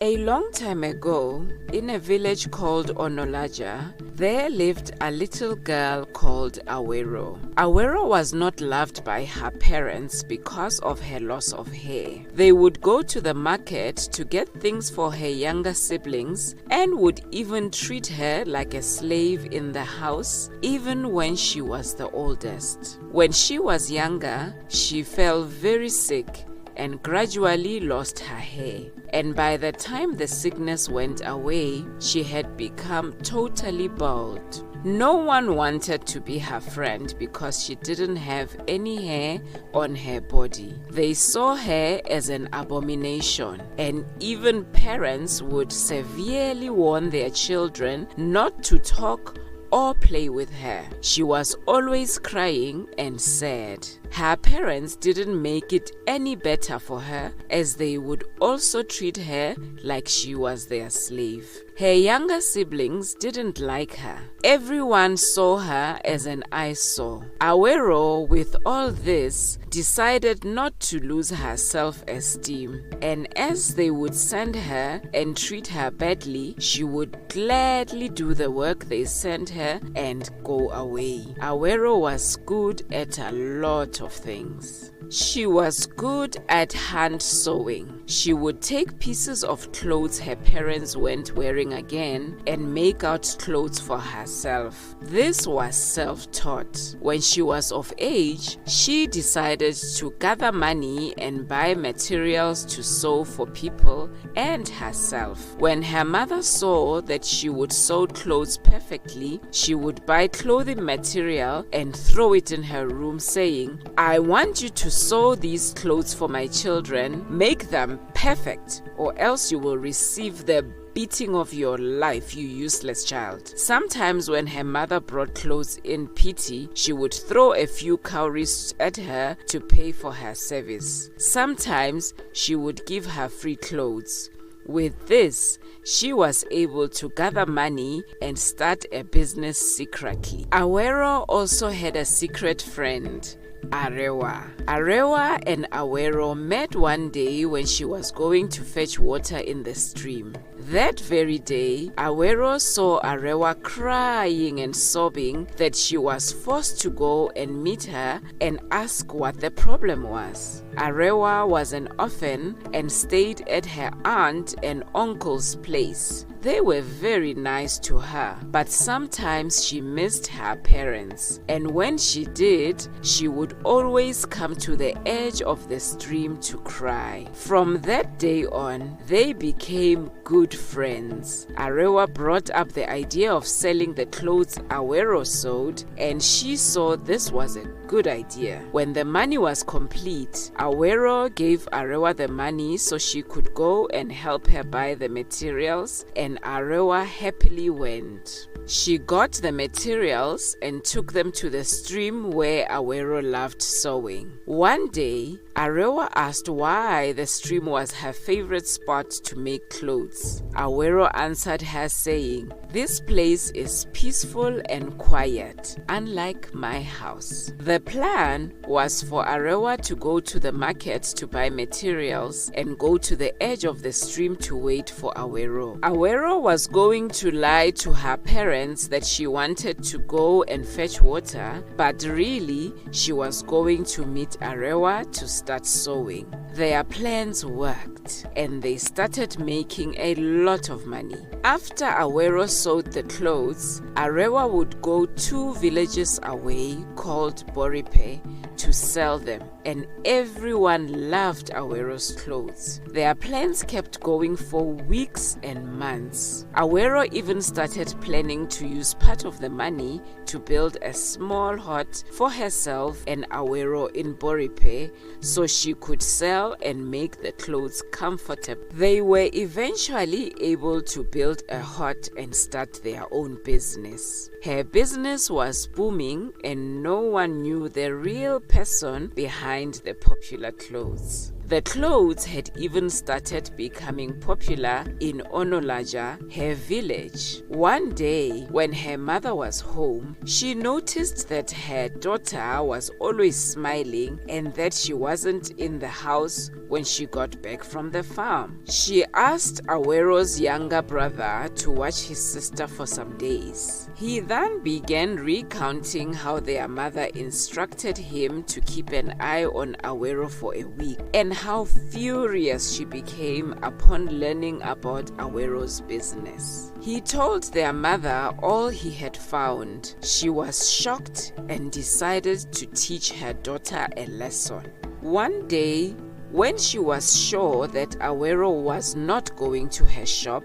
A long time ago, in a village called Onolaja, there lived a little girl called Awero. Awero was not loved by her parents because of her loss of hair. They would go to the market to get things for her younger siblings and would even treat her like a slave in the house, even when she was the oldest. When she was younger, she fell very sick and gradually lost her hair. And by the time the sickness went away, she had become totally bald. No one wanted to be her friend because she didn't have any hair on her body. They saw her as an abomination, and even parents would severely warn their children not to talk or play with her. She was always crying and sad. Her parents didn't make it any better for her, as they would also treat her like she was their slave. Her younger siblings didn't like her. Everyone saw her as an eyesore. Awero, with all this, decided not to lose her self-esteem, and as they would send her and treat her badly, she would gladly do the work they sent her and go away. Awero was good at a lot of things. She was good at hand sewing. She would take pieces of clothes her parents weren't wearing again and make out clothes for herself. This was self-taught. When she was of age, she decided to gather money and buy materials to sew for people and herself. When her mother saw that she would sew clothes perfectly, she would buy clothing material and throw it in her room, saying, "I want you to sew these clothes for my children. Make them perfect, or else you will receive the beating of your life, you useless child." Sometimes when her mother brought clothes in pity, she would throw a few cowries at her to pay for her service. Sometimes she would give her free clothes. With this, she was able to gather money and start a business secretly. Awero also had a secret friend, Arewa. Arewa and Awero met one day when she was going to fetch water in the stream. That very day, Awero saw Arewa crying and sobbing that she was forced to go and meet her and ask what the problem was. Arewa was an orphan and stayed at her aunt and uncle's place. They were very nice to her, but sometimes she missed her parents, and when she did, she would always come to the edge of the stream to cry. From that day on, they became good friends. Arewa brought up the idea of selling the clothes Awero sewed, and she saw this was a good idea. When the money was complete, Awero gave Arewa the money so she could go and help her buy the materials, and Arewa happily went. She got the materials and took them to the stream where Awero loved sewing. One day, Arewa asked why the stream was her favorite spot to make clothes. Awero answered her saying, "This place is peaceful and quiet, unlike my house." The plan was for Arewa to go to the market to buy materials and go to the edge of the stream to wait for Awero. Awero was going to lie to her parents that she wanted to go and fetch water, but really she was going to meet Arewa to start sewing. Their plans worked, and they started making a lot of money. After Awero sewed the clothes, Arewa would go 2 villages away called Boripe to sell them, and everyone loved Awero's clothes. Their plans kept going for weeks and months. Awero even started planning to use part of the money to build a small hut for herself and Awero in Boripe so she could sell and make the clothes comfortable. They were eventually able to build a hut and start their own business. Her business was booming, and no one knew the real person behind the popular clothes. The clothes had even started becoming popular in Onolaja, her village. One day, when her mother was home, she noticed that her daughter was always smiling and that she wasn't in the house when she got back from the farm. She asked Awero's younger brother to watch his sister for some days. He then began recounting how their mother instructed him to keep an eye on Awero for a week, and how furious she became upon learning about Awero's business. He told their mother all he had found. She was shocked and decided to teach her daughter a lesson. One day, when she was sure that Awero was not going to her shop,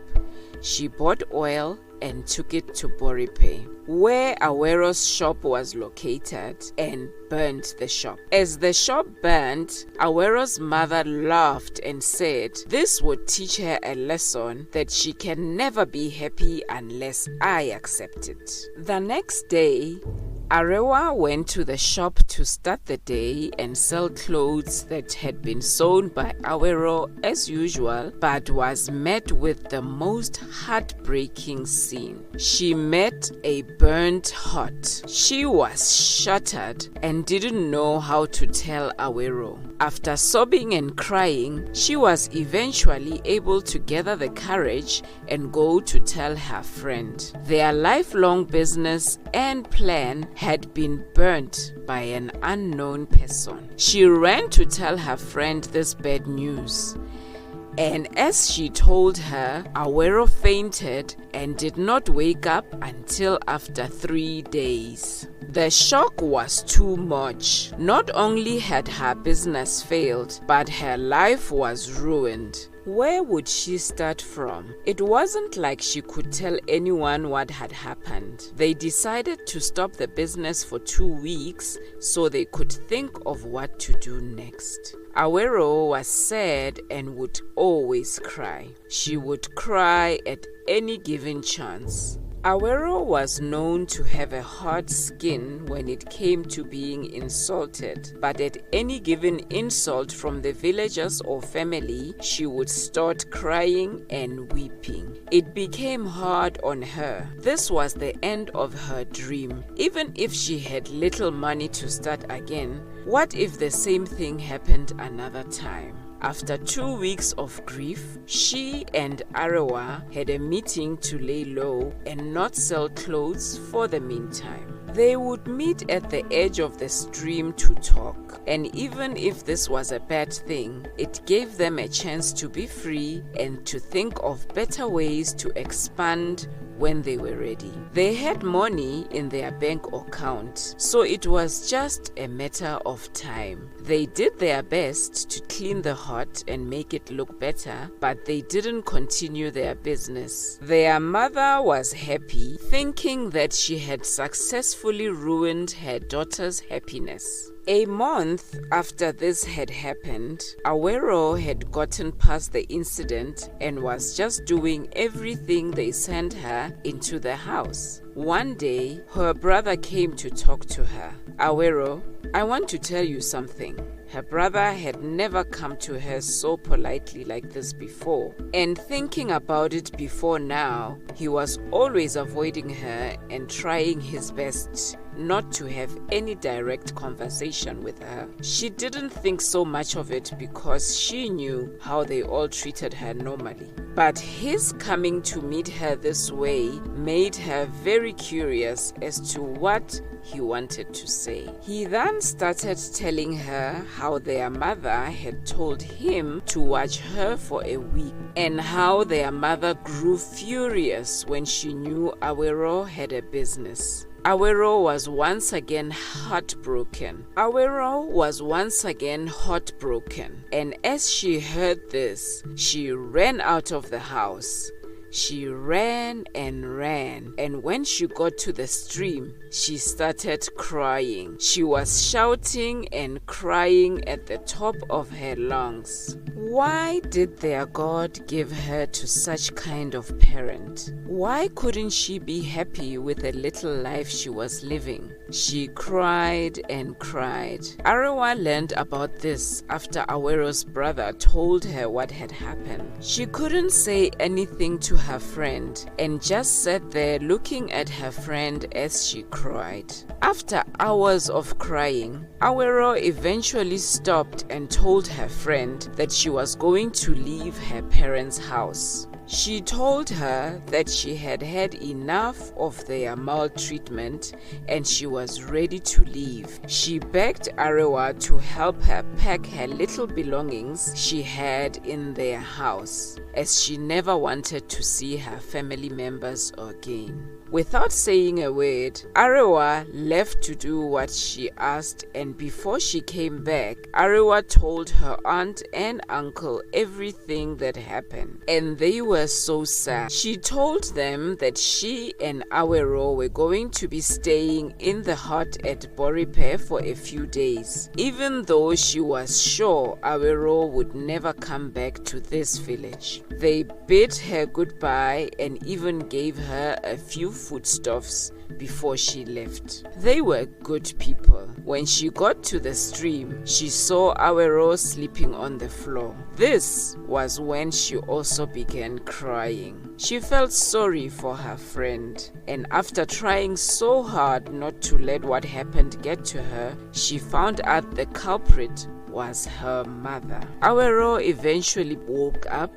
she bought oil and took it to Boripe, where Awero's shop was located, and burnt the shop. As the shop burnt, Awero's mother laughed and said this would teach her a lesson that she can never be happy unless I accept it. The next day, Arewa went to the shop to start the day and sell clothes that had been sewn by Awero as usual, but was met with the most heartbreaking scene. She met a burnt hut. She was shattered and didn't know how to tell Awero. After sobbing and crying, she was eventually able to gather the courage and go to tell her friend. Their lifelong business and plan had been burnt by an unknown person. She ran to tell her friend this bad news. And as she told her, Awero fainted and did not wake up until after 3 days. The shock was too much. Not only had her business failed, but her life was ruined. Where would she start from? It wasn't like she could tell anyone what had happened. They decided to stop the business for 2 weeks so they could think of what to do next. Awero was sad and would always cry. She would cry at any given chance. Awero was known to have a hard skin when it came to being insulted, but at any given insult from the villagers or family, she would start crying and weeping. It became hard on her. This was the end of her dream. Even if she had little money to start again, what if the same thing happened another time? After 2 weeks of grief, she and Arewa had a meeting to lay low and not sell clothes for the meantime. They would meet at the edge of the stream to talk, and even if this was a bad thing, it gave them a chance to be free and to think of better ways to expand when they were ready. They had money in their bank account, so it was just a matter of time. They did their best to clean the hut and make it look better, but they didn't continue their business. Their mother was happy, thinking that she had successfully ruined her daughter's happiness. A month after this had happened, Awero had gotten past the incident and was just doing everything they sent her into the house. One day, her brother came to talk to her. Awero, I want to tell you something. Her brother had never come to her so politely like this before. And thinking about it before now, he was always avoiding her and trying his best not to have any direct conversation with her. She didn't think so much of it because she knew how they all treated her normally. But his coming to meet her this way made her very curious as to what he wanted to say. He then started telling her how their mother had told him to watch her for a week, and how their mother grew furious when she knew Awero had a business. Awero was once again heartbroken. And as she heard this, she ran out of the house. She ran and ran, and when she got to the stream, she started crying. She was shouting and crying at the top of her lungs. Why did their God give her to such kind of parent? Why couldn't she be happy with the little life she was living? She cried and cried. Arewa learned about this after Awero's brother told her what had happened. She couldn't say anything to her friend and just sat there looking at her friend as she cried. After hours of crying, Awero eventually stopped and told her friend that she was going to leave her parents' house. She told her that she had had enough of their maltreatment and she was ready to leave. She begged Arewa to help her pack her little belongings she had in their house, as she never wanted to see her family members again. Without saying a word, Arewa left to do what she asked, and before she came back, Arewa told her aunt and uncle everything that happened, and they were so sad. She told them that she and Awero were going to be staying in the hut at Boripe for a few days, even though she was sure Awero would never come back to this village. They bid her goodbye and even gave her a few foodstuffs before she left. They were good people. When she got to the stream, she saw Awero sleeping on the floor. This was when she also began crying. She felt sorry for her friend, and after trying so hard not to let what happened get to her, she found out the culprit was her mother. Awero eventually woke up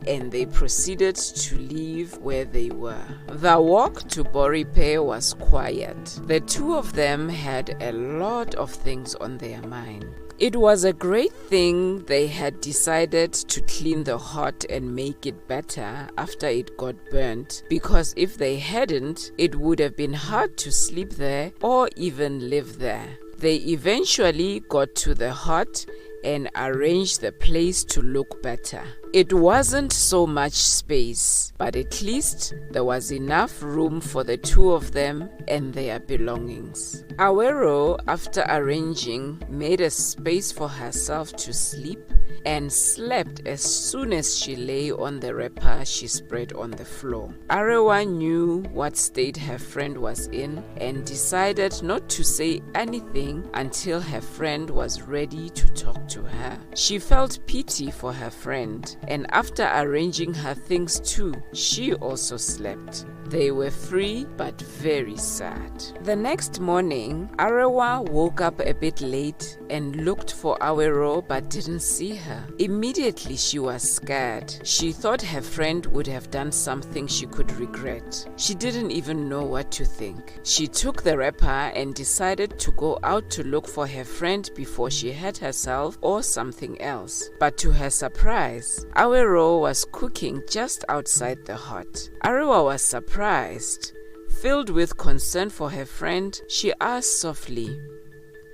and they proceeded to leave where they were. The walk to Boripe was quiet. The two of them had a lot of things on their mind. It was a great thing they had decided to clean the hut and make it better after it got burnt, because if they hadn't, it would have been hard to sleep there or even live there. They eventually got to the hut and arranged the place to look better. It wasn't so much space, but at least there was enough room for the two of them and their belongings. Awero, after arranging, made a space for herself to sleep and slept as soon as she lay on the wrapper she spread on the floor. Arewa knew what state her friend was in and decided not to say anything until her friend was ready to talk to her. She felt pity for her friend, and after arranging her things too, she also slept. They were free but very sad. The next morning, Arewa woke up a bit late and looked for Awero but didn't see her. Immediately she was scared. She thought her friend would have done something she could regret. She didn't even know what to think. She took the wrapper and decided to go out to look for her friend before she hurt herself or something else. But to her surprise, Awero was cooking just outside the hut. Arewa was surprised. Filled with concern for her friend, she asked softly,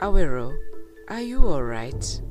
"Awero, are you all right?"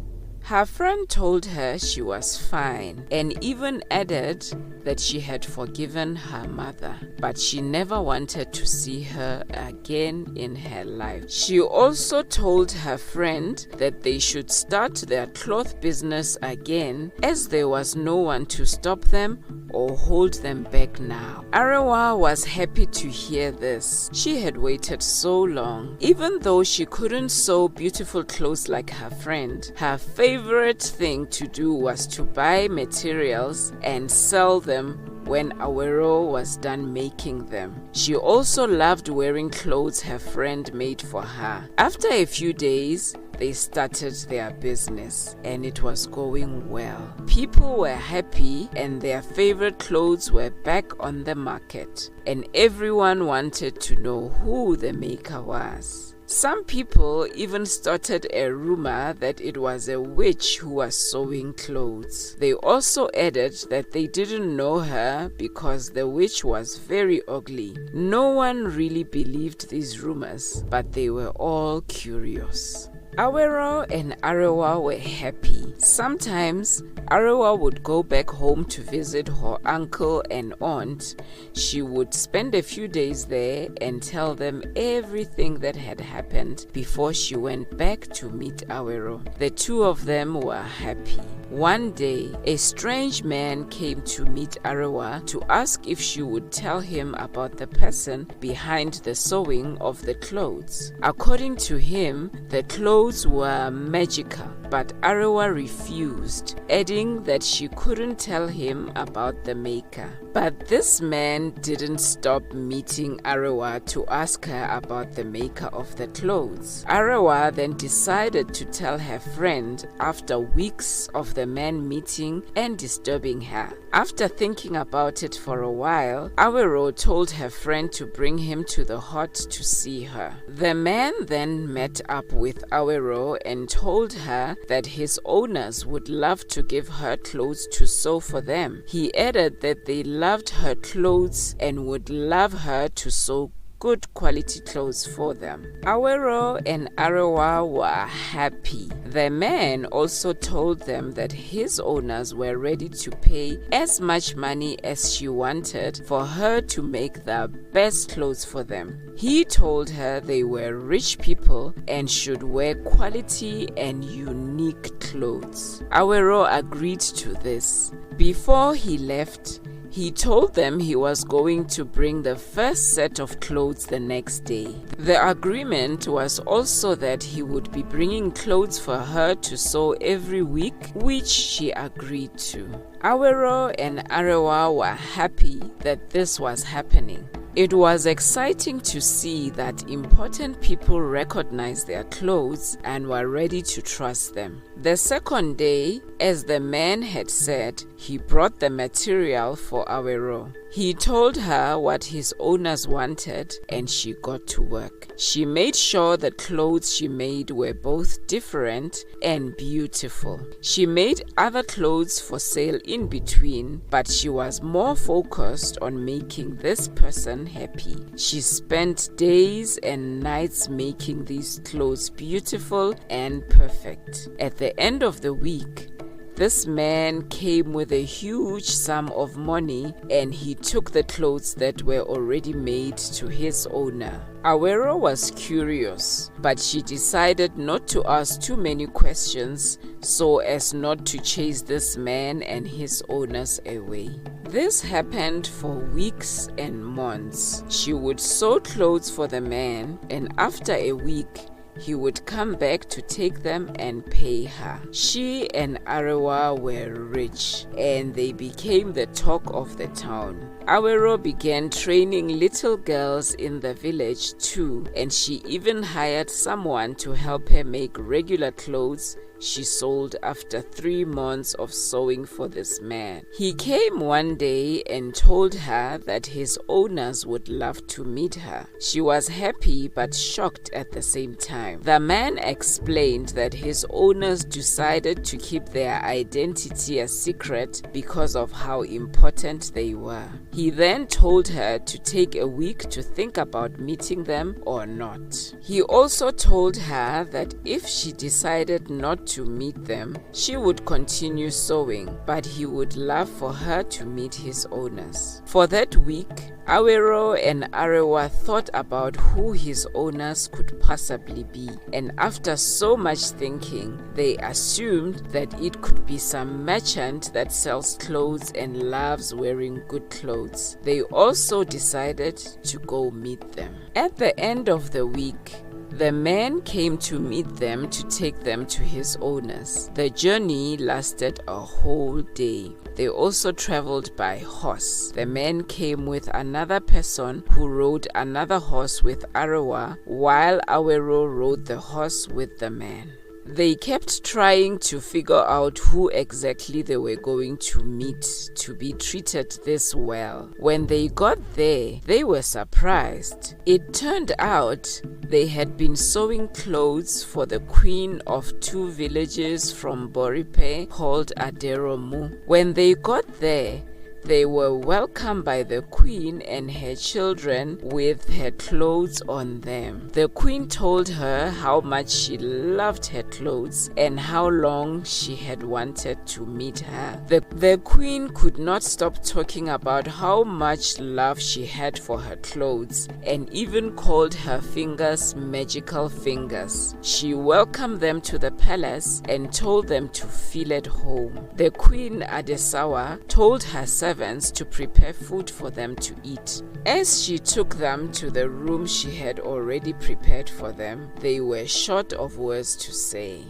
Her friend told her she was fine and even added that she had forgiven her mother, but she never wanted to see her again in her life. She also told her friend that they should start their cloth business again, as there was no one to stop them or hold them back now. Arewa was happy to hear this. She had waited so long. Even though she couldn't sew beautiful clothes like her friend, her favorite thing to do was to buy materials and sell them when Awero was done making them. She also loved wearing clothes her friend made for her. After a few days, they started their business and it was going well. People were happy and their favorite clothes were back on the market, and everyone wanted to know who the maker was. Some people even started a rumor that it was a witch who was sewing clothes. They also added that they didn't know her because the witch was very ugly. No one really believed these rumors, but they were all curious. Awero and Arewa were happy. Sometimes Arewa would go back home to visit her uncle and aunt. She would spend a few days there and tell them everything that had happened before she went back to meet Awero. The two of them were happy. One day, a strange man came to meet Arewa to ask if she would tell him about the person behind the sewing of the clothes. According to him, the clothes were magical, but Arewa refused, adding that she couldn't tell him about the maker. But this man didn't stop meeting Arewa to ask her about the maker of the clothes. Arewa then decided to tell her friend after weeks of the man meeting and disturbing her. After thinking about it for a while, Awero told her friend to bring him to the hut to see her. The man then met up with Awero and told her that his owners would love to give her clothes to sew for them. He added that they loved her clothes and would love her to sew good quality clothes for them. Awero and Arewa were happy. The man also told them that his owners were ready to pay as much money as she wanted for her to make the best clothes for them. He told her they were rich people and should wear quality and unique clothes. Awero agreed to this. Before he left, he told them he was going to bring the first set of clothes the next day. The agreement was also that he would be bringing clothes for her to sew every week, which she agreed to. Awero and Arewa were happy that this was happening. It was exciting to see that important people recognized their clothes and were ready to trust them. The second day, as the man had said, he brought the material for Awero. He told her what his owners wanted and she got to work. She made sure the clothes she made were both different and beautiful. She made other clothes for sale in between, but she was more focused on making this person happy. She spent days and nights making these clothes beautiful and perfect. At the end of the week, this man came with a huge sum of money and he took the clothes that were already made to his owner. Awero was curious, but she decided not to ask too many questions so as not to chase this man and his owners away. This happened for weeks and months. She would sew clothes for the man, and after a week, he would come back to take them and pay her. She and Arewa were rich and they became the talk of the town. Awero began training little girls in the village too, and she even hired someone to help her make regular clothes she sold after 3 months of sewing for this man. He came one day and told her that his owners would love to meet her. She was happy but shocked at the same time. The man explained that his owners decided to keep their identity a secret because of how important they were. He then told her to take a week to think about meeting them or not. He also told her that if she decided not to meet them, she would continue sewing, but he would love for her to meet his owners. For that week, Awero and Arewa thought about who his owners could possibly be, and after so much thinking, they assumed that it could be some merchant that sells clothes and loves wearing good clothes. They also decided to go meet them. At the end of the week, the man came to meet them to take them to his owners. The journey lasted a whole day. They also traveled by horse. The man came with another person who rode another horse with Arewa, while Awero rode the horse with the man. They kept trying to figure out who exactly they were going to meet to be treated this well. When they got there, they were surprised. It turned out they had been sewing clothes for the queen of 2 villages from Boripe called Aderomu. When they got there, They were welcomed by the queen and her children with her clothes on them. The queen told her how much she loved her clothes and how long she had wanted to meet her. The queen could not stop talking about how much love she had for her clothes and even called her fingers magical fingers. She welcomed them to the palace and told them to feel at home. The queen Adesawa told her servants to prepare food for them to eat. As she took them to the room she had already prepared for them, they were short of words to say.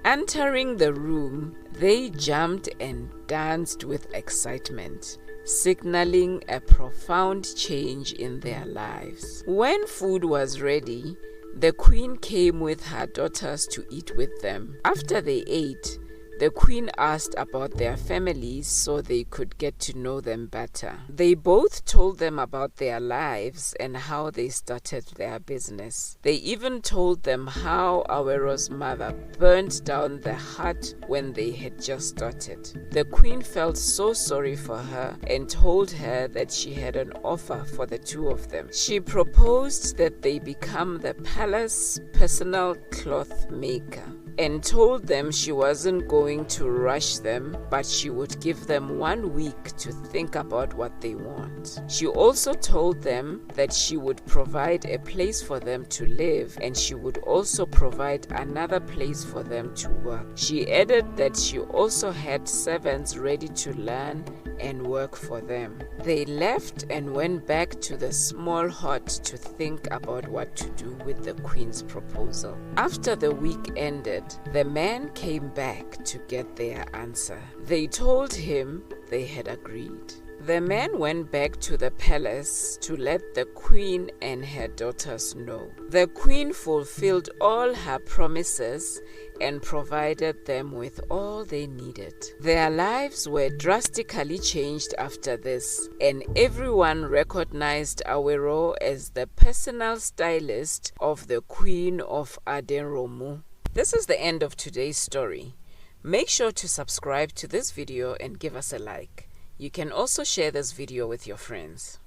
Entering the room, they jumped and danced with excitement, signaling a profound change in their lives. When food was ready, the queen came with her daughters to eat with them. After they ate, the queen asked about their families so they could get to know them better. They both told them about their lives and how they started their business. They even told them how Awero's mother burned down the hut when they had just started. The queen felt so sorry for her and told her that she had an offer for the two of them. She proposed that they become the palace personal cloth maker, and told them she wasn't going to rush them, but she would give them 1 week to think about what they want. She also told them that she would provide a place for them to live, and she would also provide another place for them to work. She added that she also had servants ready to learn and work for them. They left and went back to the small hut to think about what to do with the queen's proposal. After the week ended, the men came back to get their answer. They told him they had agreed. The men went back to the palace to let the queen and her daughters know. The queen fulfilled all her promises and provided them with all they needed. Their lives were drastically changed after this, and everyone recognized Awero as the personal stylist of the Queen of Adenromu. This is the end of today's story. Make sure to subscribe to this video and give us a like. You can also share this video with your friends.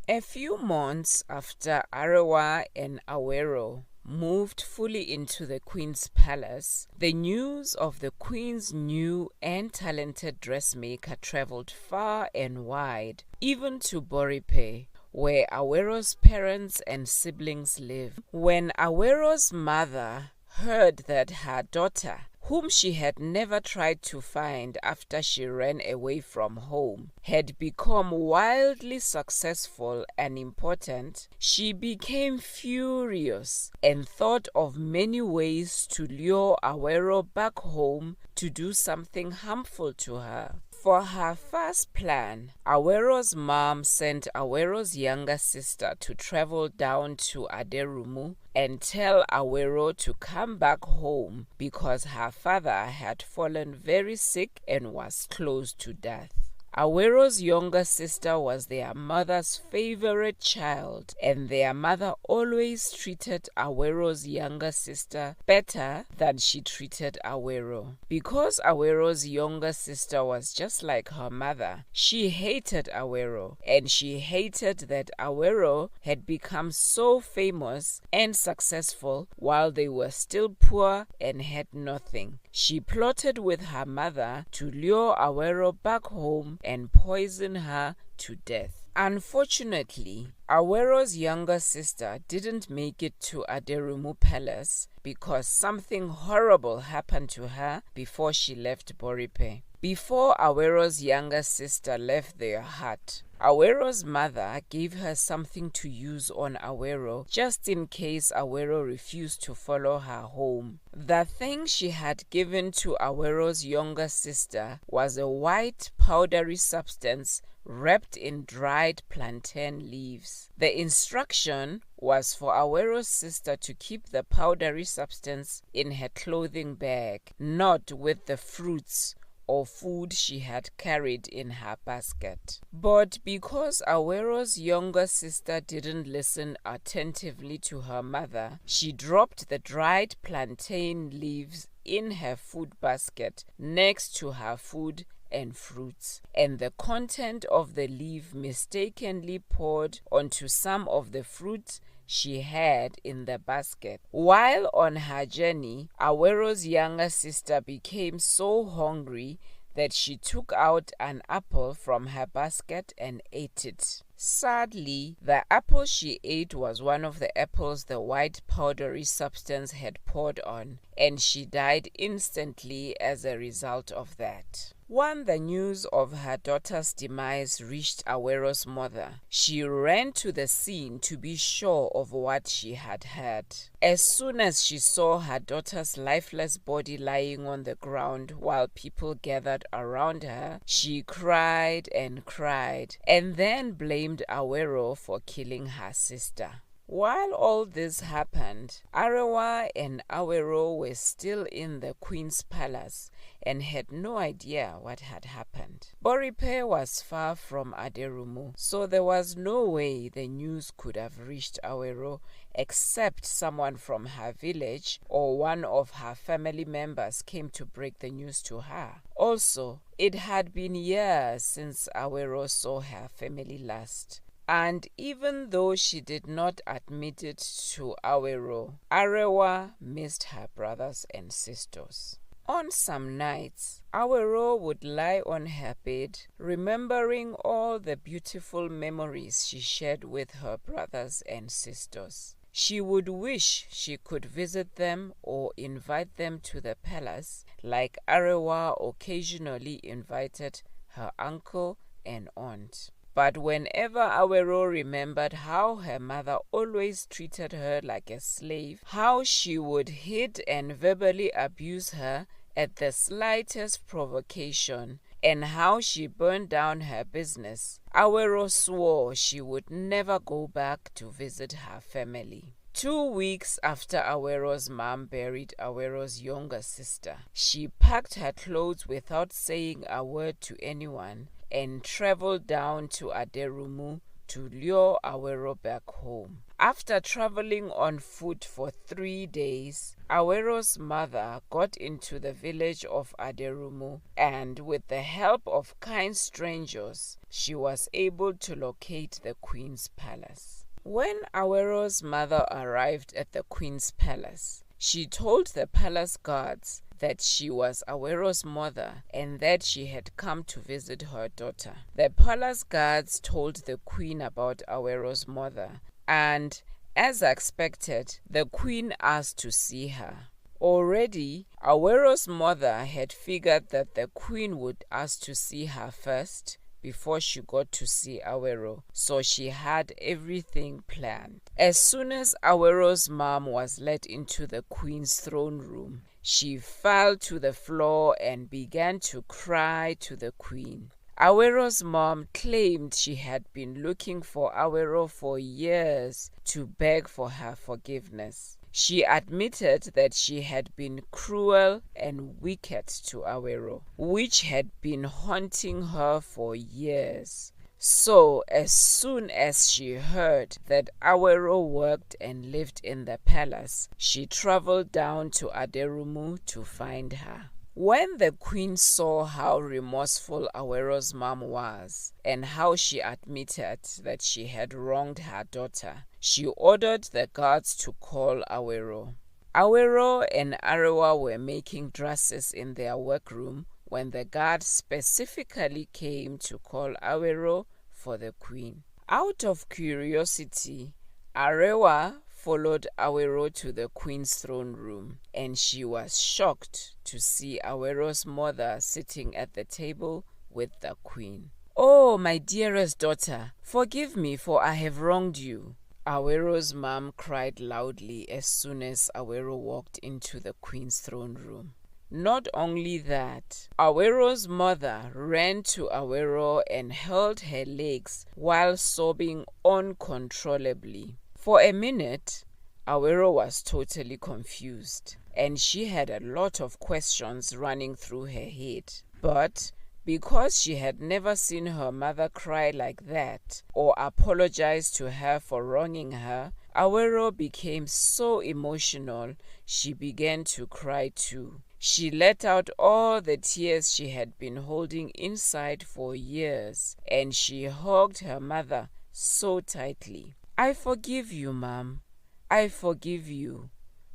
A few months after Arewa and Awero moved fully into the queen's palace, the news of the queen's new and talented dressmaker traveled far and wide, even to Boripe, where Awero's parents and siblings live. When Awero's mother heard that her daughter, whom she had never tried to find after she ran away from home, had become wildly successful and important, she became furious and thought of many ways to lure Awero back home to do something harmful to her. For her first plan, Awero's mom sent Awero's younger sister to travel down to Aderumu and tell Awero to come back home because her father had fallen very sick and was close to death. Awero's younger sister was their mother's favorite child, and their mother always treated Awero's younger sister better than she treated Awero. Because Awero's younger sister was just like her mother, she hated Awero, and she hated that Awero had become so famous and successful while they were still poor and had nothing. She plotted with her mother to lure Awero back home and poison her to death. Unfortunately, Awero's younger sister didn't make it to Aderumu Palace because something horrible happened to her before she left Boripe. Before Awero's younger sister left their hut, Awero's mother gave her something to use on Awero just in case Awero refused to follow her home. The thing she had given to Awero's younger sister was a white powdery substance wrapped in dried plantain leaves. The instruction was for Awero's sister to keep the powdery substance in her clothing bag, not with the fruits or food she had carried in her basket. But because Awero's younger sister didn't listen attentively to her mother, she dropped the dried plantain leaves in her food basket next to her food and fruits, and the content of the leaf mistakenly poured onto some of the fruit she had in the basket. While on her journey, Awero's younger sister became so hungry that she took out an apple from her basket and ate it. Sadly, the apple she ate was one of the apples the white powdery substance had poured on, and she died instantly as a result of that. When the news of her daughter's demise reached Awero's mother, she ran to the scene to be sure of what she had heard. As soon as she saw her daughter's lifeless body lying on the ground while people gathered around her, she cried and then blamed Awero for killing her sister. While all this happened, Arewa and Awero were still in the queen's palace and had no idea what had happened. Boripe was far from Aderumu, so there was no way the news could have reached Awero except someone from her village or one of her family members came to break the news to her. Also, it had been years since Awero saw her family last. And even though she did not admit it to Awero, Arewa missed her brothers and sisters. On some nights, Awero would lie on her bed, remembering all the beautiful memories she shared with her brothers and sisters. She would wish she could visit them or invite them to the palace, like Arewa occasionally invited her uncle and aunt. But whenever Awero remembered how her mother always treated her like a slave, how she would hit and verbally abuse her at the slightest provocation, and how she burned down her business, Awero swore she would never go back to visit her family. 2 weeks after Awero's mom buried Awero's younger sister, she packed her clothes without saying a word to anyone and traveled down to Aderumu to lure Awero back home. After traveling on foot for 3 days, Awero's mother got into the village of Aderumu, and with the help of kind strangers, she was able to locate the queen's palace. When Awero's mother arrived at the queen's palace, she told the palace guards that she was Awero's mother and that she had come to visit her daughter. The palace guards told the queen about Awero's mother, and as expected, the queen asked to see her. Already, Awero's mother had figured that the queen would ask to see her first before she got to see Awero, so she had everything planned. As soon as Awero's mom was led into the queen's throne room, she fell to the floor and began to cry to the queen. Awero's mom claimed she had been looking for Awero for years to beg for her forgiveness. She admitted that she had been cruel and wicked to Awero, which had been haunting her for years. So, as soon as she heard that Awero worked and lived in the palace, she traveled down to Aderumu to find her. When the queen saw how remorseful Awero's mom was and how she admitted that she had wronged her daughter, she ordered the guards to call Awero. Awero and Arewa were making dresses in their workroom when the guards specifically came to call Awero for the queen. Out of curiosity, Arewa followed Awero to the queen's throne room, and she was shocked to see Awero's mother sitting at the table with the queen. "Oh, my dearest daughter, forgive me, for I have wronged you," Awero's mom cried loudly as soon as Awero walked into the queen's throne room. Not only that, Awero's mother ran to Awero and held her legs while sobbing uncontrollably. For a minute, Awero was totally confused, and she had a lot of questions running through her head. But because she had never seen her mother cry like that or apologize to her for wronging her, Awero became so emotional she began to cry too. She let out all the tears she had been holding inside for years, and she hugged her mother so tightly. "I forgive you, Mom. I forgive you,"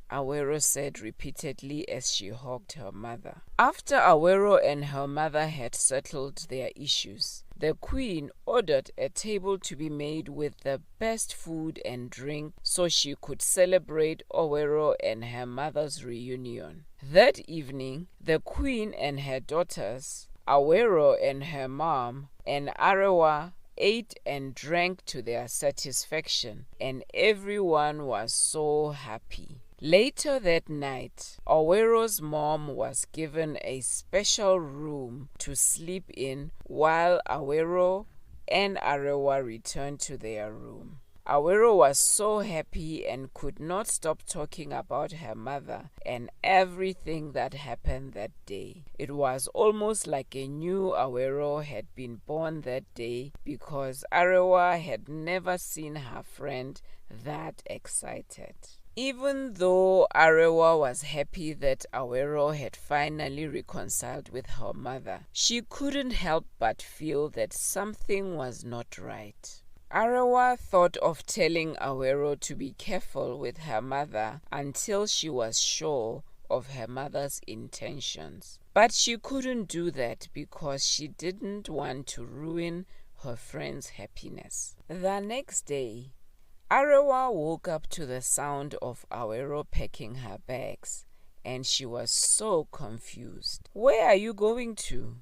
Awero said repeatedly as she hugged her mother. After Awero and her mother had settled their issues, the queen ordered a table to be made with the best food and drink so she could celebrate Awero and her mother's reunion. That evening, the queen and her daughters, Awero and her mom, and Arewa ate and drank to their satisfaction, and everyone was so happy. Later that night, Awero's mom was given a special room to sleep in while Awero and Arewa returned to their room. Awero was so happy and could not stop talking about her mother and everything that happened that day. It was almost like a new Awero had been born that day because Arewa had never seen her friend that excited. Even though Arewa was happy that Awero had finally reconciled with her mother, she couldn't help but feel that something was not right. Arewa thought of telling Awero to be careful with her mother until she was sure of her mother's intentions. But she couldn't do that because she didn't want to ruin her friend's happiness. The next day, Arewa woke up to the sound of Awero packing her bags, and she was so confused. "Where are you going to?"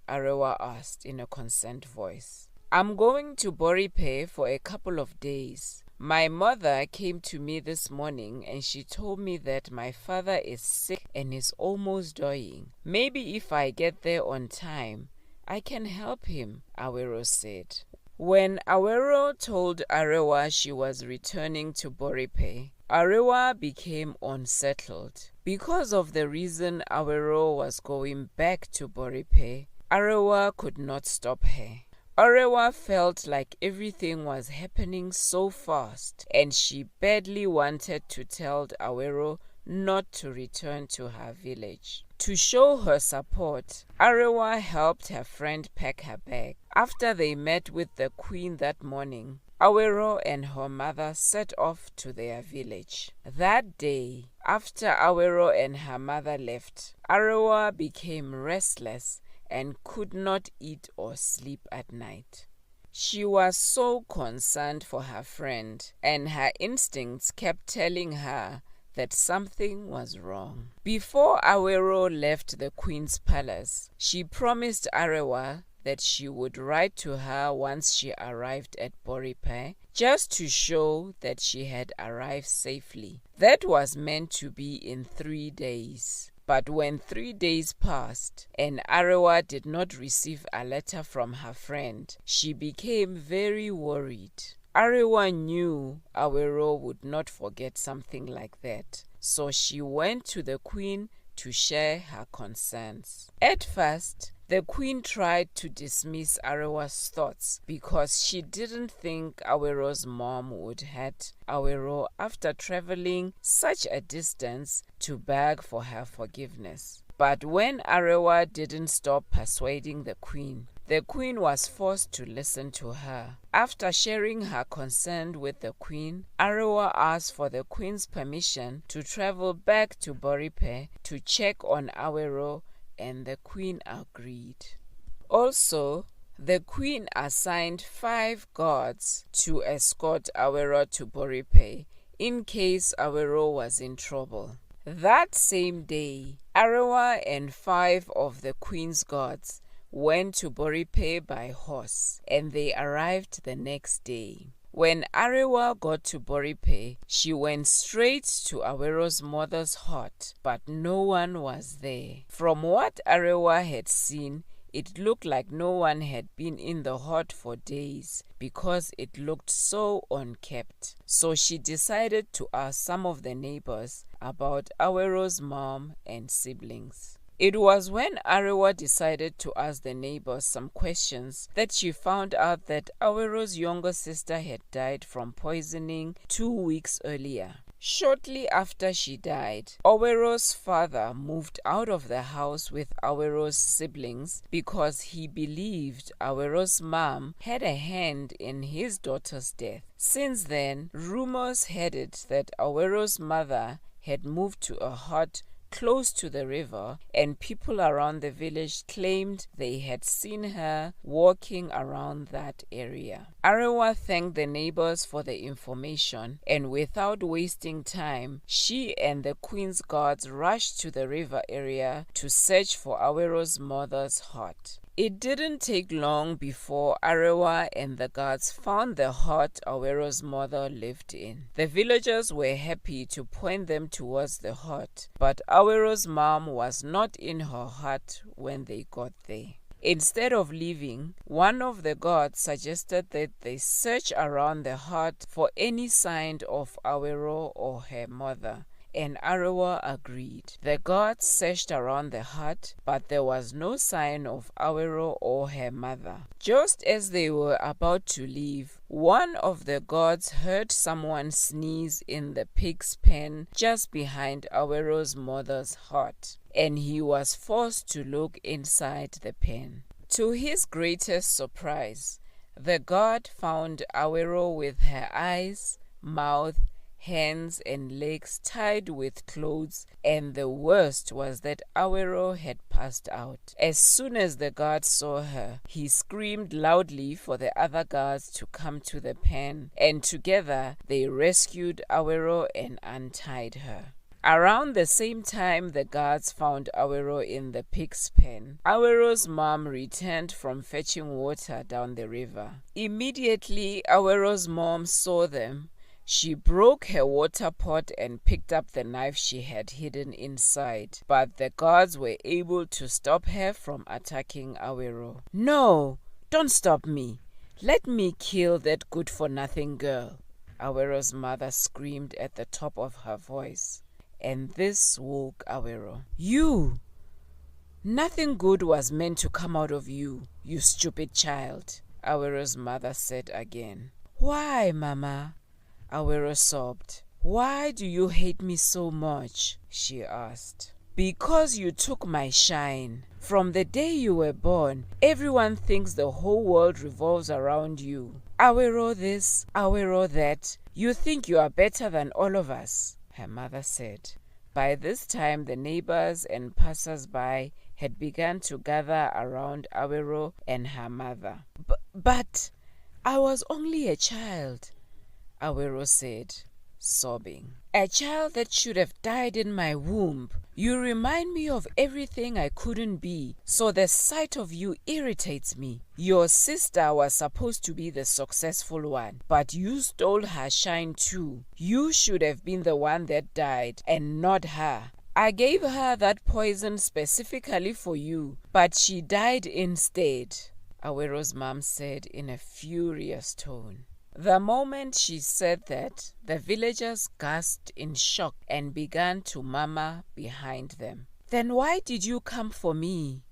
Arewa asked in a concerned voice. "I'm going to Boripe for a couple of days. My mother came to me this morning and she told me that my father is sick and is almost dying. Maybe if I get there on time, I can help him," Awero said. When Awero told Arewa she was returning to Boripe, Arewa became unsettled. Because of the reason Awero was going back to Boripe, Arewa could not stop her. Arewa felt like everything was happening so fast, and she badly wanted to tell Awero not to return to her village. To show her support, Arewa helped her friend pack her bag. After they met with the queen that morning, Awero and her mother set off to their village. That day, after Awero and her mother left, Arewa became restless and could not eat or sleep at night. She was so concerned for her friend, and her instincts kept telling her that something was wrong. Before Awero left the queen's palace, she promised Arewa that she would write to her once she arrived at Boripe, just to show that she had arrived safely. That was meant to be in 3 days. But when 3 days passed and Arewa did not receive a letter from her friend, she became very worried. Arewa knew Awero would not forget something like that, so she went to the queen to share her concerns. At first, the queen tried to dismiss Arewa's thoughts because she didn't think Awero's mom would hurt Awero after traveling such a distance to beg for her forgiveness. But when Arewa didn't stop persuading the queen was forced to listen to her. After sharing her concern with the queen, Arewa asked for the queen's permission to travel back to Boripe to check on Awero, and the queen agreed. Also, the queen assigned 5 guards to escort Awero to Boripe in case Awero was in trouble. That same day, Arewa and 5 of the queen's guards went to Boripe by horse, and they arrived the next day. When Arewa got to Boripe, she went straight to Awero's mother's hut, but no one was there. From what Arewa had seen, it looked like no one had been in the hut for days because it looked so unkept. So she decided to ask some of the neighbors about Awero's mom and siblings. It was when Arewa decided to ask the neighbors some questions that she found out that Awero's younger sister had died from poisoning 2 weeks earlier. Shortly after she died, Awero's father moved out of the house with Awero's siblings because he believed Awero's mom had a hand in his daughter's death. Since then, rumors had it that Awero's mother had moved to a hut close to the river, and people around the village claimed they had seen her walking around that area. Arewa thanked the neighbors for the information, and without wasting time, she and the queen's guards rushed to the river area to search for Awero's mother's hut. It didn't take long before Arewa and the guards found the hut Awero's mother lived in. The villagers were happy to point them towards the hut, but Awero's mom was not in her hut when they got there. Instead of leaving, one of the guards suggested that they search around the hut for any sign of Awero or her mother, and Arewa agreed. The guards searched around the hut, but there was no sign of Awero or her mother. Just as they were about to leave, one of the guards heard someone sneeze in the pig's pen just behind Awero's mother's hut, and he was forced to look inside the pen. To his greatest surprise, the guard found Awero with her eyes, mouth, hands and legs tied with clothes, and the worst was that Awero had passed out. As soon as the guard saw her, he screamed loudly for the other guards to come to the pen, and together they rescued Awero and untied her. Around the same time the guards found Awero in the pig's pen, Awero's mom returned from fetching water down the river. Immediately Awero's mom saw them. She broke her water pot and picked up the knife she had hidden inside, but the guards were able to stop her from attacking Awero. "No, don't stop me. Let me kill that good-for-nothing girl," Awero's mother screamed at the top of her voice, and this woke Awero. "You! Nothing good was meant to come out of you, you stupid child," Awero's mother said again. "Why, Mama?" Awero sobbed. "Why do you hate me so much?" she asked. "Because you took my shine. From the day you were born, everyone thinks the whole world revolves around you. Awero this, Awero that. You think you are better than all of us," her mother said. By this time, the neighbors and passers-by had begun to gather around Awero and her mother. But I was only a child," Awero said, sobbing. "A child that should have died in my womb. You remind me of everything I couldn't be, so the sight of you irritates me. Your sister was supposed to be the successful one, but you stole her shine too. You should have been the one that died, and not her. I gave her that poison specifically for you, but she died instead," Awero's mom said in a furious tone. The moment she said that, the villagers gasped in shock and began to murmur behind them. "Then why did you come for me?"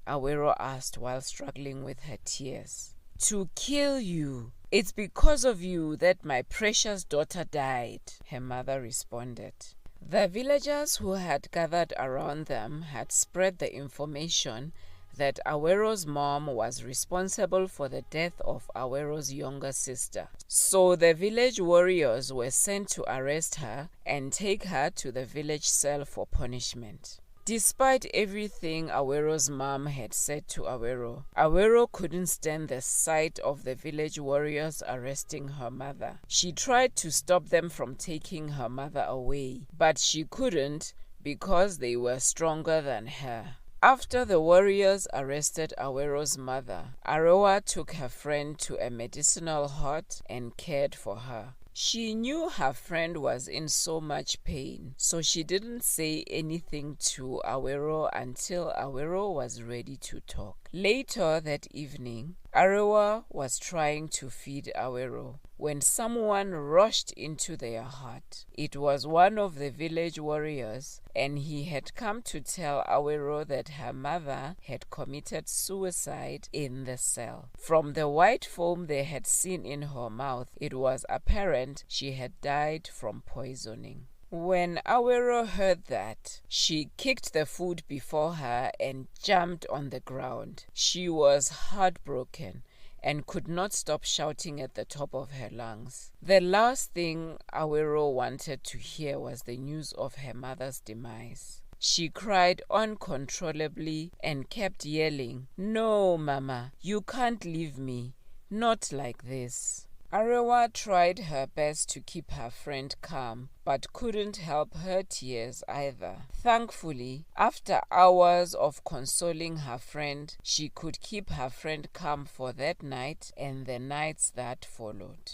Awero asked while struggling with her tears. "To kill you. It's because of you that my precious daughter died," her mother responded. The villagers who had gathered around them had spread the information that Awero's mom was responsible for the death of Awero's younger sister. So the village warriors were sent to arrest her and take her to the village cell for punishment. Despite everything Awero's mom had said to Awero, Awero couldn't stand the sight of the village warriors arresting her mother. She tried to stop them from taking her mother away, but she couldn't because they were stronger than her. After the warriors arrested Awero's mother, Arewa took her friend to a medicinal hut and cared for her. She knew her friend was in so much pain, so she didn't say anything to Awero until Awero was ready to talk. Later that evening, Arewa was trying to feed Awero when someone rushed into their hut. It was one of the village warriors, and he had come to tell Awero that her mother had committed suicide in the cell. From the white foam they had seen in her mouth, it was apparent friend she had died from poisoning. When Awero heard that, she kicked the food before her and jumped on the ground. She was heartbroken and could not stop shouting at the top of her lungs. The last thing Awero wanted to hear was the news of her mother's demise. She cried uncontrollably and kept yelling, "No, Mama, you can't leave me. Not like this." Arewa tried her best to keep her friend calm, but couldn't help her tears either. Thankfully, after hours of consoling her friend, she could keep her friend calm for that night and the nights that followed.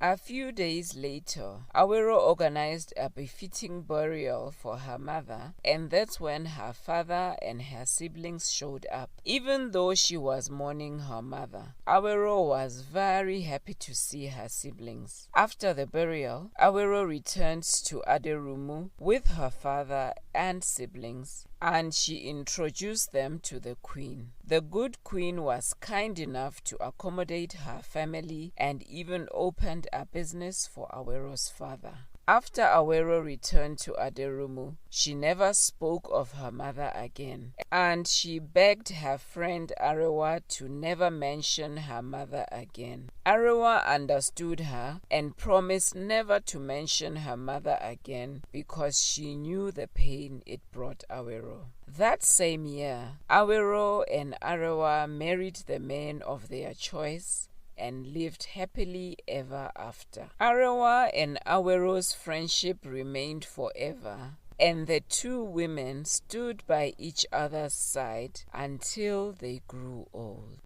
A few days later, Awero organized a befitting burial for her mother, and that's when her father and her siblings showed up. Even though she was mourning her mother, Awero was very happy to see her siblings. After the burial, Awero returned to Aderumu with her father and siblings, and she introduced them to the queen. The good queen was kind enough to accommodate her family and even opened a business for Awero's father. After Awero returned to Aderumu, she never spoke of her mother again, and she begged her friend Arewa to never mention her mother again. Arewa understood her and promised never to mention her mother again because she knew the pain it brought Awero. That same year, Awero and Arewa married the man of their choice and lived happily ever after. Arewa and Awero's friendship remained forever, and the two women stood by each other's side until they grew old.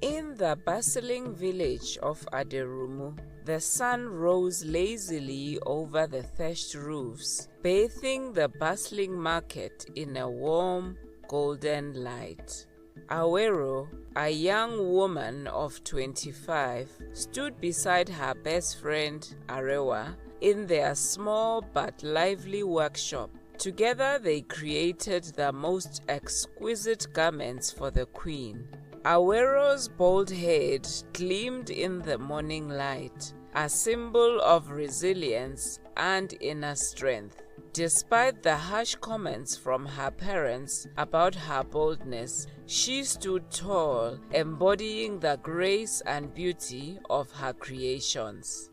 In the bustling village of Aderumu, the sun rose lazily over the thatched roofs, bathing the bustling market in a warm, golden light. Awero, a young woman of 25, stood beside her best friend Arewa in their small but lively workshop. Together they created the most exquisite garments for the queen. Awero's bald head gleamed in the morning light, a symbol of resilience and inner strength. Despite the harsh comments from her parents about her boldness, she stood tall, embodying the grace and beauty of her creations.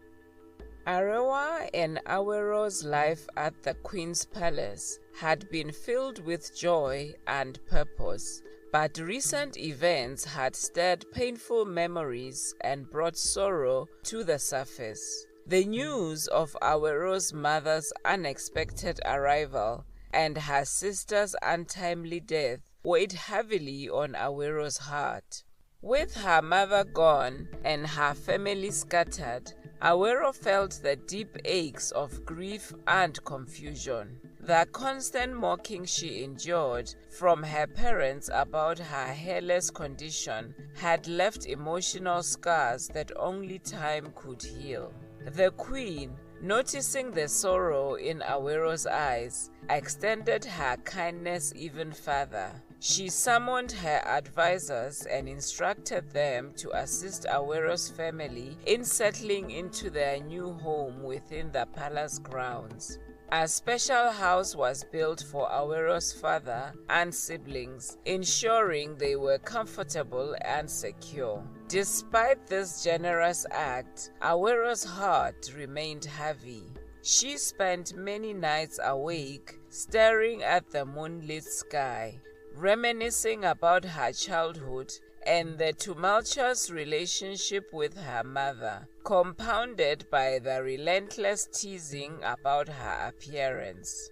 Arewa and Awero's life at the Queen's Palace had been filled with joy and purpose, but recent events had stirred painful memories and brought sorrow to the surface. The news of Awero's mother's unexpected arrival and her sister's untimely death weighed heavily on Awero's heart. With her mother gone and her family scattered, Awero felt the deep aches of grief and confusion. The constant mocking she endured from her parents about her hairless condition had left emotional scars that only time could heal. The queen, noticing the sorrow in Awero's eyes, extended her kindness even further. She summoned her advisors and instructed them to assist Awero's family in settling into their new home within the palace grounds. A special house was built for Awero's father and siblings, ensuring they were comfortable and secure. Despite this generous act, Awero's heart remained heavy. She spent many nights awake, staring at the moonlit sky, reminiscing about her childhood and the tumultuous relationship with her mother, compounded by the relentless teasing about her appearance.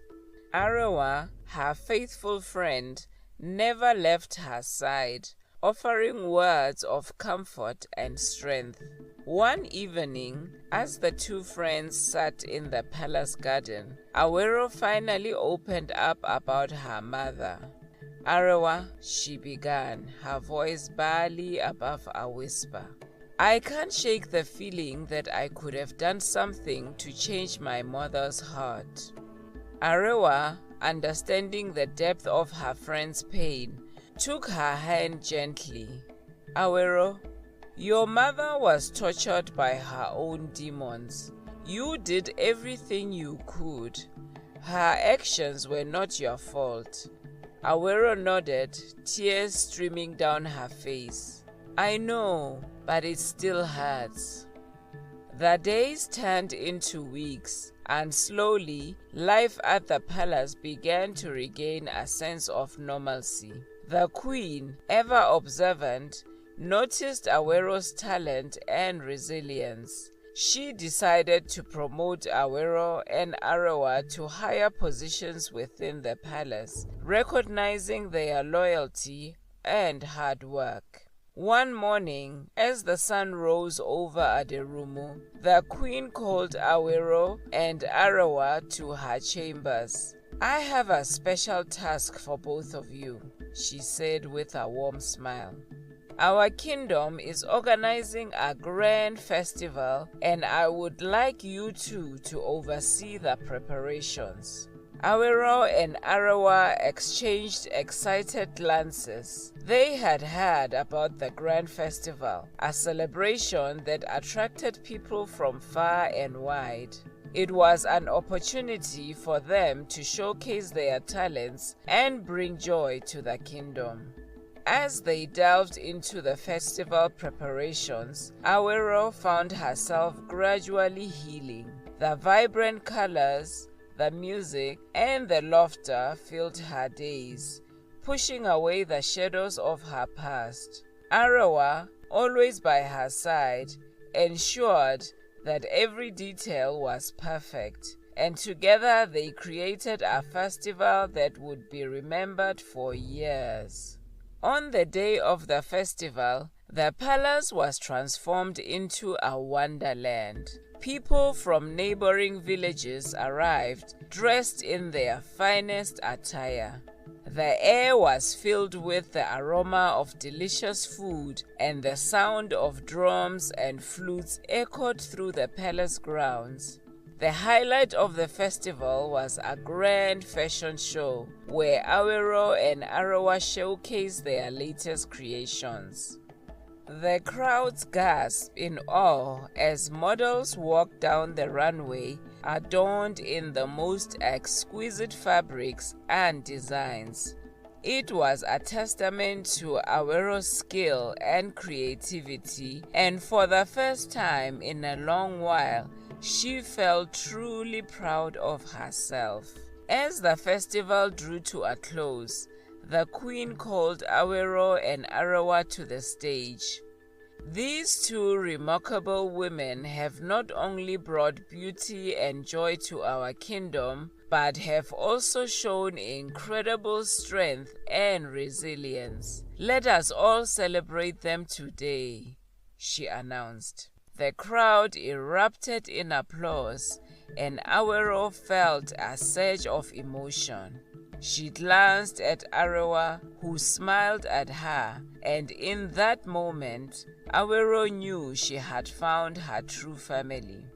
Arewa, her faithful friend, never left her side, offering words of comfort and strength. One evening, as the two friends sat in the palace garden, Awero finally opened up about her mother. Arewa, she began, her voice barely above a whisper. I can't shake the feeling that I could have done something to change my mother's heart. Arewa, understanding the depth of her friend's pain, took her hand gently. Awero, Your mother was tortured by her own demons. You did everything you could. Her actions were not your fault. Awero nodded, tears streaming down her face. I know, but it still hurts. The days turned into weeks, and slowly, life at the palace began to regain a sense of normalcy. The queen, ever observant, noticed Awero's talent and resilience. She decided to promote Awero and Arawa to higher positions within the palace, recognizing their loyalty and hard work. One morning, as the sun rose over Aderumu, the queen called Awero and Arawa to her chambers. I have a special task for both of you, she said with a warm smile. Our kingdom is organizing a grand festival, and I would like you two to oversee the preparations. Awero and Arawa exchanged excited glances. They had heard about the grand festival, a celebration that attracted people from far and wide. It was an opportunity for them to showcase their talents and bring joy to the kingdom. As they delved into the festival preparations, Awero found herself gradually healing. The vibrant colors, the music, and the laughter filled her days, pushing away the shadows of her past. Arawa, always by her side, ensured that every detail was perfect, and together they created a festival that would be remembered for years. On the day of the festival, the palace was transformed into a wonderland. People from neighboring villages arrived, dressed in their finest attire. The air was filled with the aroma of delicious food, and the sound of drums and flutes echoed through the palace grounds. The highlight of the festival was a grand fashion show where Awero and Arawa showcased their latest creations. The crowds gasped in awe as models walked down the runway, adorned in the most exquisite fabrics and designs. It was a testament to Awero's skill and creativity, and for the first time in a long while, she felt truly proud of herself. As the festival drew to a close, the queen called Awero and Arawa to the stage. These two remarkable women have not only brought beauty and joy to our kingdom, but have also shown incredible strength and resilience. Let us all celebrate them today, she announced. The crowd erupted in applause, and Awero felt a surge of emotion. She glanced at Arawa, who smiled at her, and in that moment, Awero knew she had found her true family.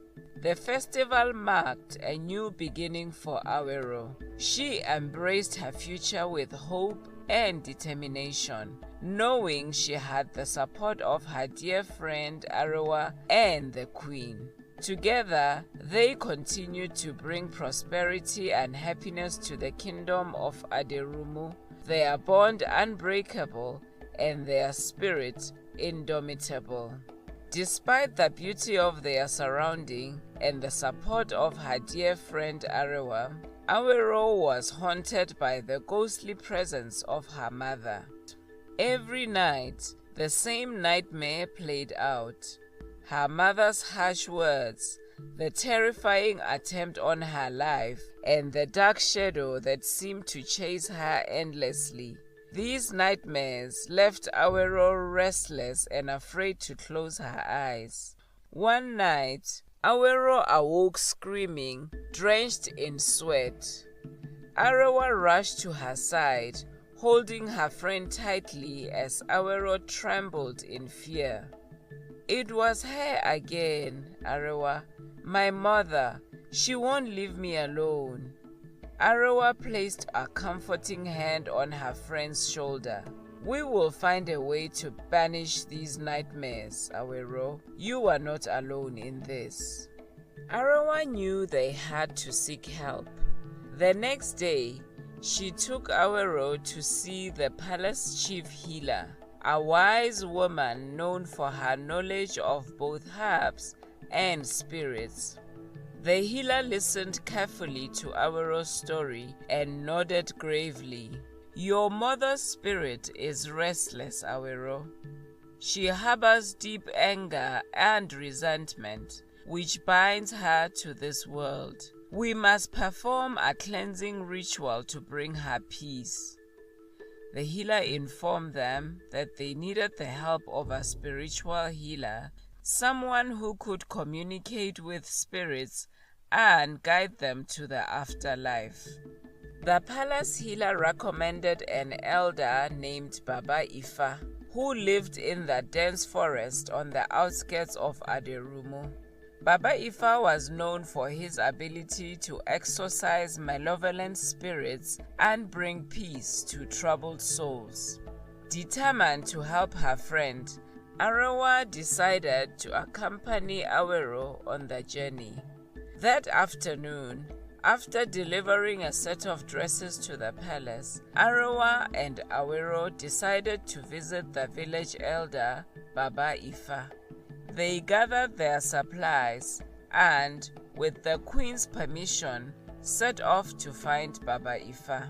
The festival marked a new beginning for Awero. She embraced her future with hope and determination, knowing she had the support of her dear friend Arawa and the Queen. Together, they continued to bring prosperity and happiness to the kingdom of Aderumu, their bond unbreakable and their spirit indomitable. Despite the beauty of their surrounding and the support of her dear friend Arawa, Awero was haunted by the ghostly presence of her mother. Every night, the same nightmare played out. Her mother's harsh words, the terrifying attempt on her life, and the dark shadow that seemed to chase her endlessly. These nightmares left Awero restless and afraid to close her eyes. One night, Awero awoke screaming, drenched in sweat. Arawa rushed to her side, holding her friend tightly as Awero trembled in fear. It was her again, Arawa. My mother. She won't leave me alone. Arawa placed a comforting hand on her friend's shoulder. We will find a way to banish these nightmares, Awero. You are not alone in this. Arawa knew they had to seek help. The next day, she took Awero to see the palace chief healer, a wise woman known for her knowledge of both herbs and spirits. The healer listened carefully to Awero's story and nodded gravely. Your mother's spirit is restless, Awero. She harbors deep anger and resentment, which binds her to this world. We must perform a cleansing ritual to bring her peace. The healer informed them that they needed the help of a spiritual healer, someone who could communicate with spirits and guide them to the afterlife. The palace healer recommended an elder named Baba Ifa, who lived in the dense forest on the outskirts of Aderumu. Baba Ifa was known for his ability to exorcise malevolent spirits and bring peace to troubled souls. Determined to help her friend, Arawa decided to accompany Awero on the journey. That afternoon, after delivering a set of dresses to the palace, Arawa and Awero decided to visit the village elder, Baba Ifa. They gathered their supplies and, with the queen's permission, set off to find Baba Ifa.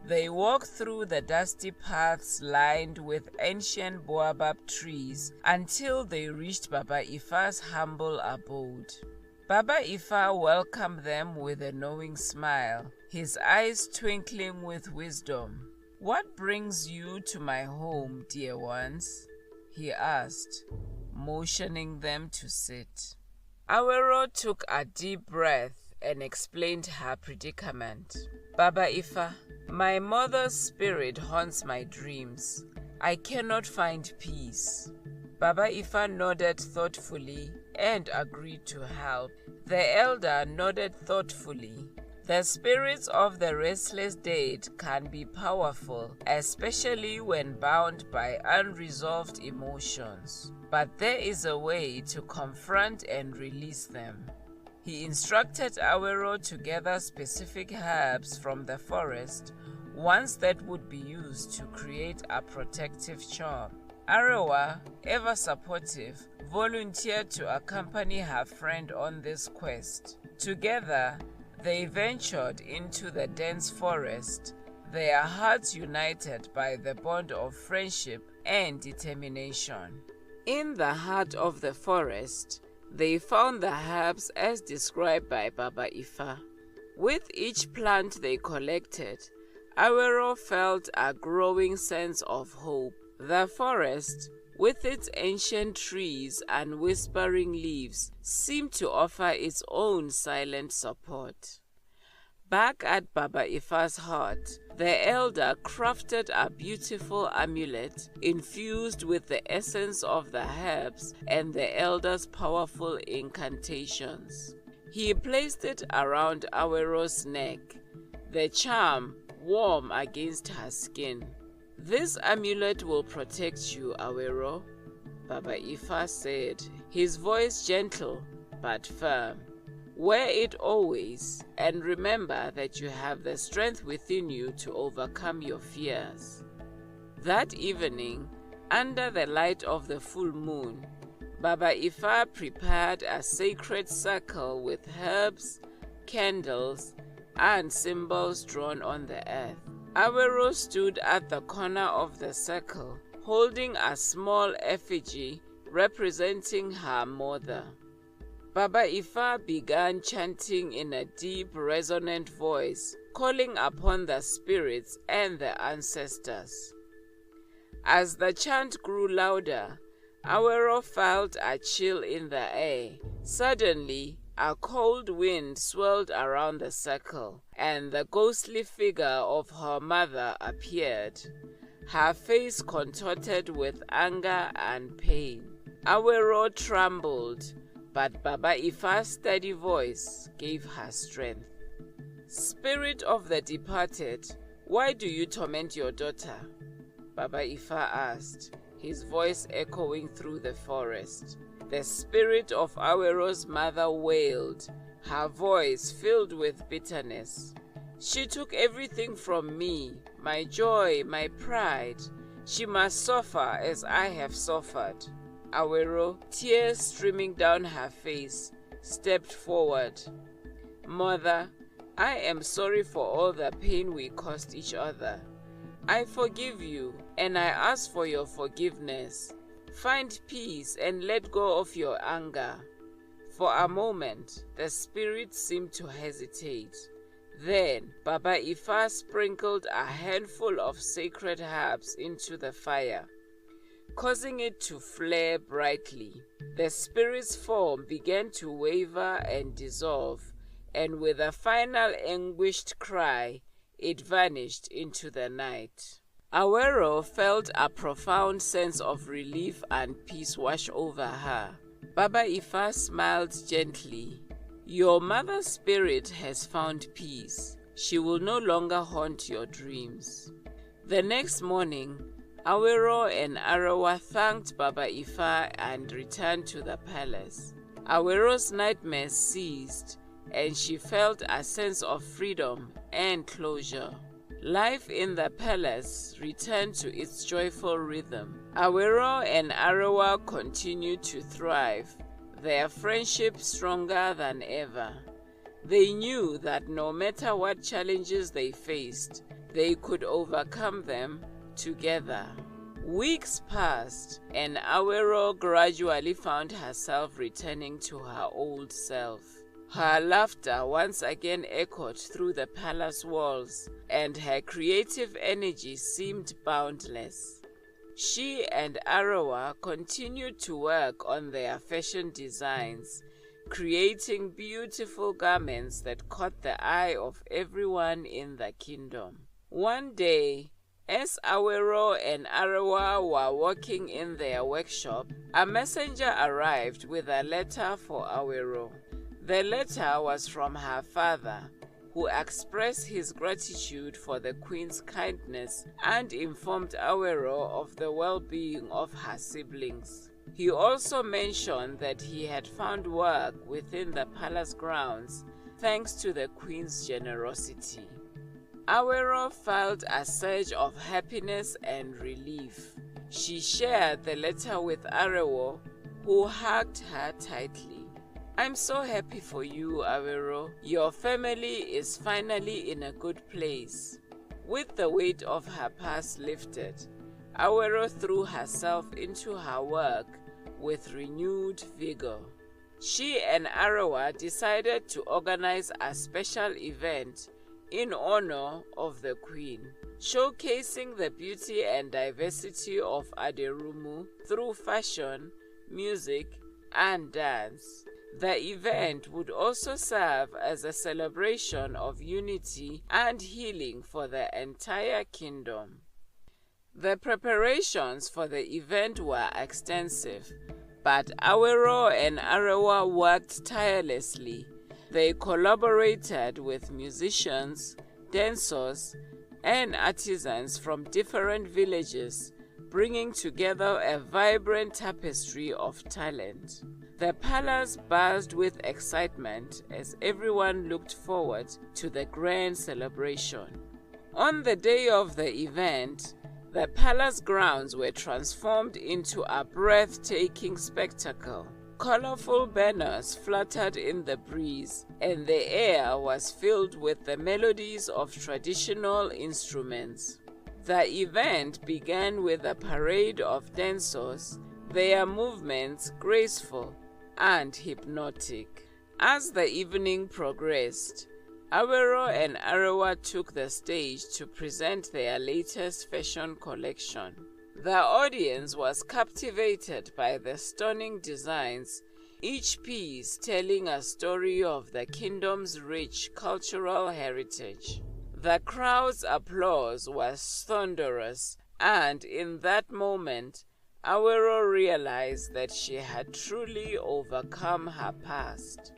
They walked through the dusty paths lined with ancient baobab trees until they reached Baba Ifa's humble abode. Baba Ifa welcomed them with a knowing smile, his eyes twinkling with wisdom. "What brings you to my home, dear ones?" he asked, motioning them to sit. Awero took a deep breath and explained her predicament. "Baba Ifa, my mother's spirit haunts my dreams. I cannot find peace." Baba Ifa nodded thoughtfully and agreed to help. The elder nodded thoughtfully. The spirits of the restless dead can be powerful, especially when bound by unresolved emotions. But there is a way to confront and release them. He instructed Awero to gather specific herbs from the forest, ones that would be used to create a protective charm. Arawa, ever supportive, volunteered to accompany her friend on this quest. Together, they ventured into the dense forest, their hearts united by the bond of friendship and determination. In the heart of the forest, they found the herbs as described by Baba Ifa. With each plant they collected, Awero felt a growing sense of hope. The forest, with its ancient trees and whispering leaves, seemed to offer its own silent support. Back at Baba Ifa's hut, the elder crafted a beautiful amulet infused with the essence of the herbs and the elder's powerful incantations. He placed it around Awero's neck, the charm warm against her skin. "This amulet will protect you, Awero," Baba Ifa said, his voice gentle but firm. "Wear it always, and remember that you have the strength within you to overcome your fears." That evening, under the light of the full moon, Baba Ifa prepared a sacred circle with herbs, candles, and symbols drawn on the earth. Awero stood at the corner of the circle, holding a small effigy representing her mother. Baba Ifa began chanting in a deep, resonant voice, calling upon the spirits and the ancestors. As the chant grew louder, Awero felt a chill in the air. Suddenly, a cold wind swirled around the circle, and the ghostly figure of her mother appeared, her face contorted with anger and pain. Awero trembled, but Baba Ifa's steady voice gave her strength. "Spirit of the departed, why do you torment your daughter?" Baba Ifa asked, his voice echoing through the forest. The spirit of Awero's mother wailed, her voice filled with bitterness. She took everything from me, my joy, my pride. She must suffer as I have suffered. Awero, tears streaming down her face, stepped forward. Mother, I am sorry for all the pain we caused each other. I forgive you, and I ask for your forgiveness. Find peace and let go of your anger. For a moment, the spirit seemed to hesitate. Then, Baba Ifa sprinkled a handful of sacred herbs into the fire, causing it to flare brightly. The spirit's form began to waver and dissolve, and with a final anguished cry, it vanished into the night. Awero felt a profound sense of relief and peace wash over her. Baba Ifa smiled gently. Your mother's spirit has found peace. She will no longer haunt your dreams. The next morning, Awero and Arawa thanked Baba Ifa and returned to the palace. Awero's nightmares ceased, and she felt a sense of freedom and closure. Life in the palace returned to its joyful rhythm. Awero and Arawa continued to thrive, their friendship stronger than ever. They knew that no matter what challenges they faced, they could overcome them together. Weeks passed, and Awero gradually found herself returning to her old self. Her laughter once again echoed through the palace walls, and her creative energy seemed boundless. She and Arawa continued to work on their fashion designs, creating beautiful garments that caught the eye of everyone in the kingdom. One day, as Awero and Arawa were working in their workshop, a messenger arrived with a letter for Awero. The letter was from her father, who expressed his gratitude for the queen's kindness and informed Awero of the well-being of her siblings. He also mentioned that he had found work within the palace grounds thanks to the queen's generosity. Awero felt a surge of happiness and relief. She shared the letter with Arawa, who hugged her tightly. I'm so happy for you, Awero. Your family is finally in a good place. With the weight of her past lifted, Awero threw herself into her work with renewed vigor. She and Arawa decided to organize a special event in honor of the queen, showcasing the beauty and diversity of Aderumu through fashion, music, and dance. The event would also serve as a celebration of unity and healing for the entire kingdom. The preparations for the event were extensive, but Awero and Arawa worked tirelessly. They collaborated with musicians, dancers, and artisans from different villages, bringing together a vibrant tapestry of talent. The palace buzzed with excitement as everyone looked forward to the grand celebration. On the day of the event, the palace grounds were transformed into a breathtaking spectacle. Colorful banners fluttered in the breeze, and the air was filled with the melodies of traditional instruments. The event began with a parade of dancers, their movements graceful and hypnotic. As the evening progressed, Awero and Arawa took the stage to present their latest fashion collection. The audience was captivated by the stunning designs, each piece telling a story of the kingdom's rich cultural heritage. The crowd's applause was thunderous, and in that moment, Awero realized that she had truly overcome her past.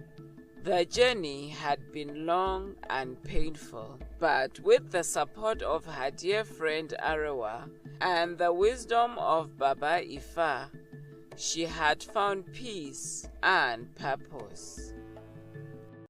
The journey had been long and painful, but with the support of her dear friend Arewa and the wisdom of Baba Ifa, she had found peace and purpose.